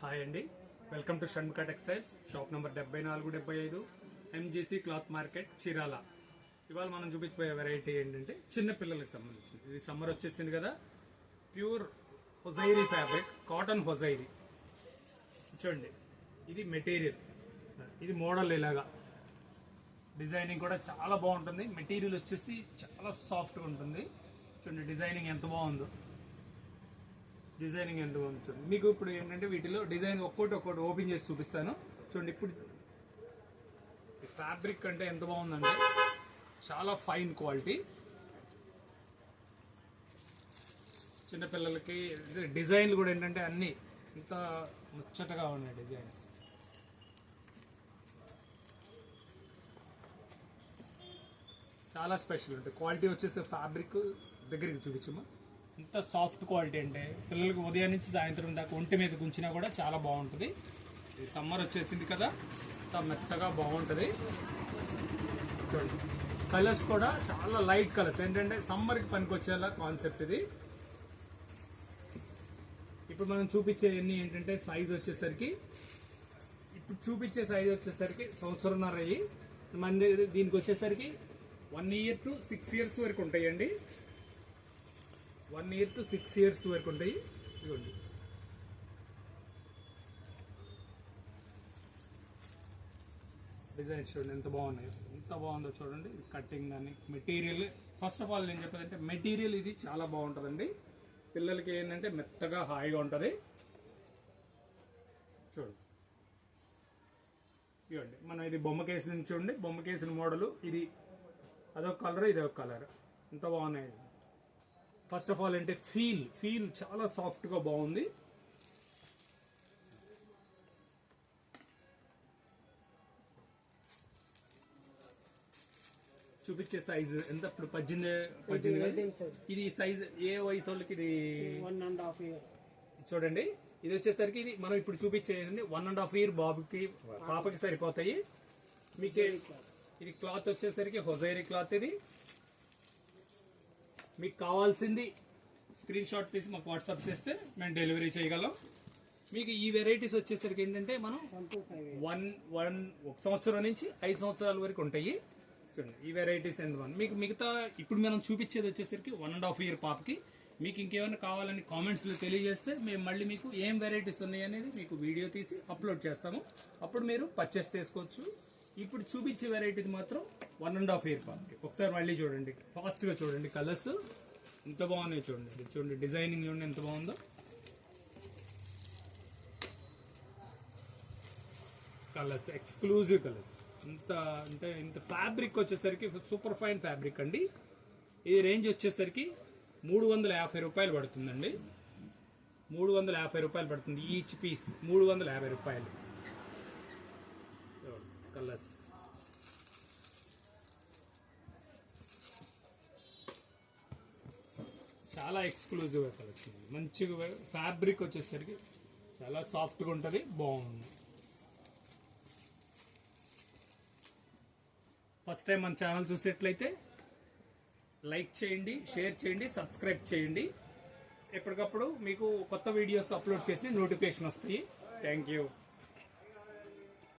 Hi అండి, welcome to Shanmukha textiles, shop number 7475 MGC cloth market, Chirala. ఇవాళ మనం చూపించబోయే వెరైటీ ఏంటంటే చిన్న పిల్లలకు సంబంధించింది. ఇది సమ్మర్ వచ్చేసింది కదా, ప్యూర్ హొజైరీ ఫ్యాబ్రిక్, కాటన్ హొజైరీ. చూడండి, ఇది మెటీరియల్, ఇది మోడల్. ఇలాగా డిజైనింగ్ కూడా చాలా బాగుంటుంది. మెటీరియల్ వచ్చేసి చాలా సాఫ్ట్గా ఉంటుంది. చూడండి డిజైనింగ్ ఎంత బాగుందో, డిజైనింగ్ ఎంత బాగుంది చూడండి. మీకు ఇప్పుడు ఏంటంటే వీటిలో డిజైన్ ఒక్కోటి ఓపెన్ చేసి చూపిస్తాను. చూడండి, ఇప్పుడు ఫ్యాబ్రిక్ అంటే ఎంత బాగుందంటే చాలా ఫైన్ క్వాలిటీ. చిన్నపిల్లలకి డిజైన్లు కూడా ఏంటంటే అన్ని ఇంత ముచ్చటగా ఉన్నాయి డిజైన్స్. చాలా స్పెషల్ ఉంటుంది. క్వాలిటీ వచ్చేసి ఫ్యాబ్రిక్ దగ్గరికి చూపించమ్మా. ఇంత సాఫ్ట్ క్వాలిటీ అంటే పిల్లలకు ఉదయం నుంచి సాయంత్రం దాకా ఒంటి మీద గుంచినా కూడా చాలా బాగుంటుంది. ఇది సమ్మర్ వచ్చేసింది కదా, ఇంత మెత్తగా బాగుంటుంది. చూడండి, కలర్స్ కూడా చాలా లైట్ కలర్స్, ఏంటంటే సమ్మర్కి పనికొచ్చేలా కాన్సెప్ట్ ఇది. ఇప్పుడు మనం చూపించేవన్నీ ఏంటంటే సైజ్ వచ్చేసరికి, ఇప్పుడు చూపించే సైజ్ వచ్చేసరికి 1.5 సంవత్సరం అయ్యి, మన దీనికి వచ్చేసరికి 1 year to 6 years వరకు ఉంటాయండి. 1 year to 6 years వరకు ఉంటాయి. ఇవ్వండి, డిజైన్స్ చూడండి ఎంత బాగున్నాయో, ఎంత బాగుందో చూడండి. కటింగ్ కానీ మెటీరియల్, ఫస్ట్ ఆఫ్ ఆల్ నేను చెప్పేదంటే మెటీరియల్ ఇది చాలా బాగుంటుందండి. పిల్లలకి ఏంటంటే మెత్తగా హాయిగా ఉంటుంది. చూడండి, ఇవ్వండి, మనం ఇది బొమ్మకేసిన చూడండి, బొమ్మకేసిన మోడలు. ఇది అదొక కలర్, ఇదొక కలర్, ఎంత బాగున్నాయి. ఫస్ట్ ఆఫ్ ఆల్ అంటే ఫీల్ చాలా సాఫ్ట్గా బాగుంది. చూపించే సైజ్ ఎంత, ఇప్పుడు 18 ఇది సైజ్ ఏ వయసు వాళ్ళకి ఇది 1.5 year. చూడండి, ఇది వచ్చేసరికి ఇది మనం ఇప్పుడు చూపించేది 1.5 year బాబుకి పాపకి సరిపోతాయి. మీకు ఇది క్లాత్ వచ్చేసరికి హొజైరీ క్లాత్. ఇది మీకు కావాల్సింది స్క్రీన్ షాట్ తీసి మాకు వాట్సాప్ చేస్తే మేము డెలివరీ చేయగలం. మీకు ఈ వెరైటీస్ వచ్చేసరికి ఏంటంటే మనం 1 సంవత్సరం నుంచి 5 సంవత్సరాల వరకు ఉంటాయి. చూడండి, ఈ వెరైటీస్ ఎంత మీకు మిగతా ఇప్పుడు మనం చూపించేది వచ్చేసరికి 1.5 year పాపకి. మీకు ఇంకేమైనా కావాలని కామెంట్స్లో తెలియజేస్తే మేము మళ్ళీ మీకు ఏం వెరైటీస్ ఉన్నాయి అనేది మీకు వీడియో తీసి అప్లోడ్ చేస్తాము. అప్పుడు మీరు పర్చేస్ చేసుకోవచ్చు. ఇప్పుడు చూపించే వెరైటీ మాత్రం 1.5 year పాపకి. ఒకసారి మళ్ళీ చూడండి, ఫాస్ట్గా చూడండి. కలర్స్ ఎంత బాగున్నాయి చూడండి. చూడండి డిజైనింగ్ చూడండి ఎంత బాగుందో. Colours exclusive colours. ఇంత ఫ్యాబ్రిక్ వచ్చేసరికి సూపర్ ఫైన్ ఫ్యాబ్రిక్ అండి. ఈ రేంజ్ వచ్చేసరికి 350 రూపాయలు పడుతుందండి. 350 రూపాయలు పడుతుంది ఈచ్ పీస్, 350 రూపాయలు. కలర్స్ చాలా ఎక్స్క్లూజివ్ కలెక్షన్. మంచిగా ఫ్యాబ్రిక్ వచ్చేసరికి చాలా సాఫ్ట్గా ఉంటుంది, బాగుంది. ఫస్ట్ టైం మన ఛానల్ చూసేట్లయితే లైక్ చేయండి, షేర్ చేయండి, సబ్స్క్రైబ్ చేయండి. ఎప్పటికప్పుడు మీకు కొత్త వీడియోస్ అప్లోడ్ చేసి నోటిఫికేషన్ వస్తాయి. Thank you.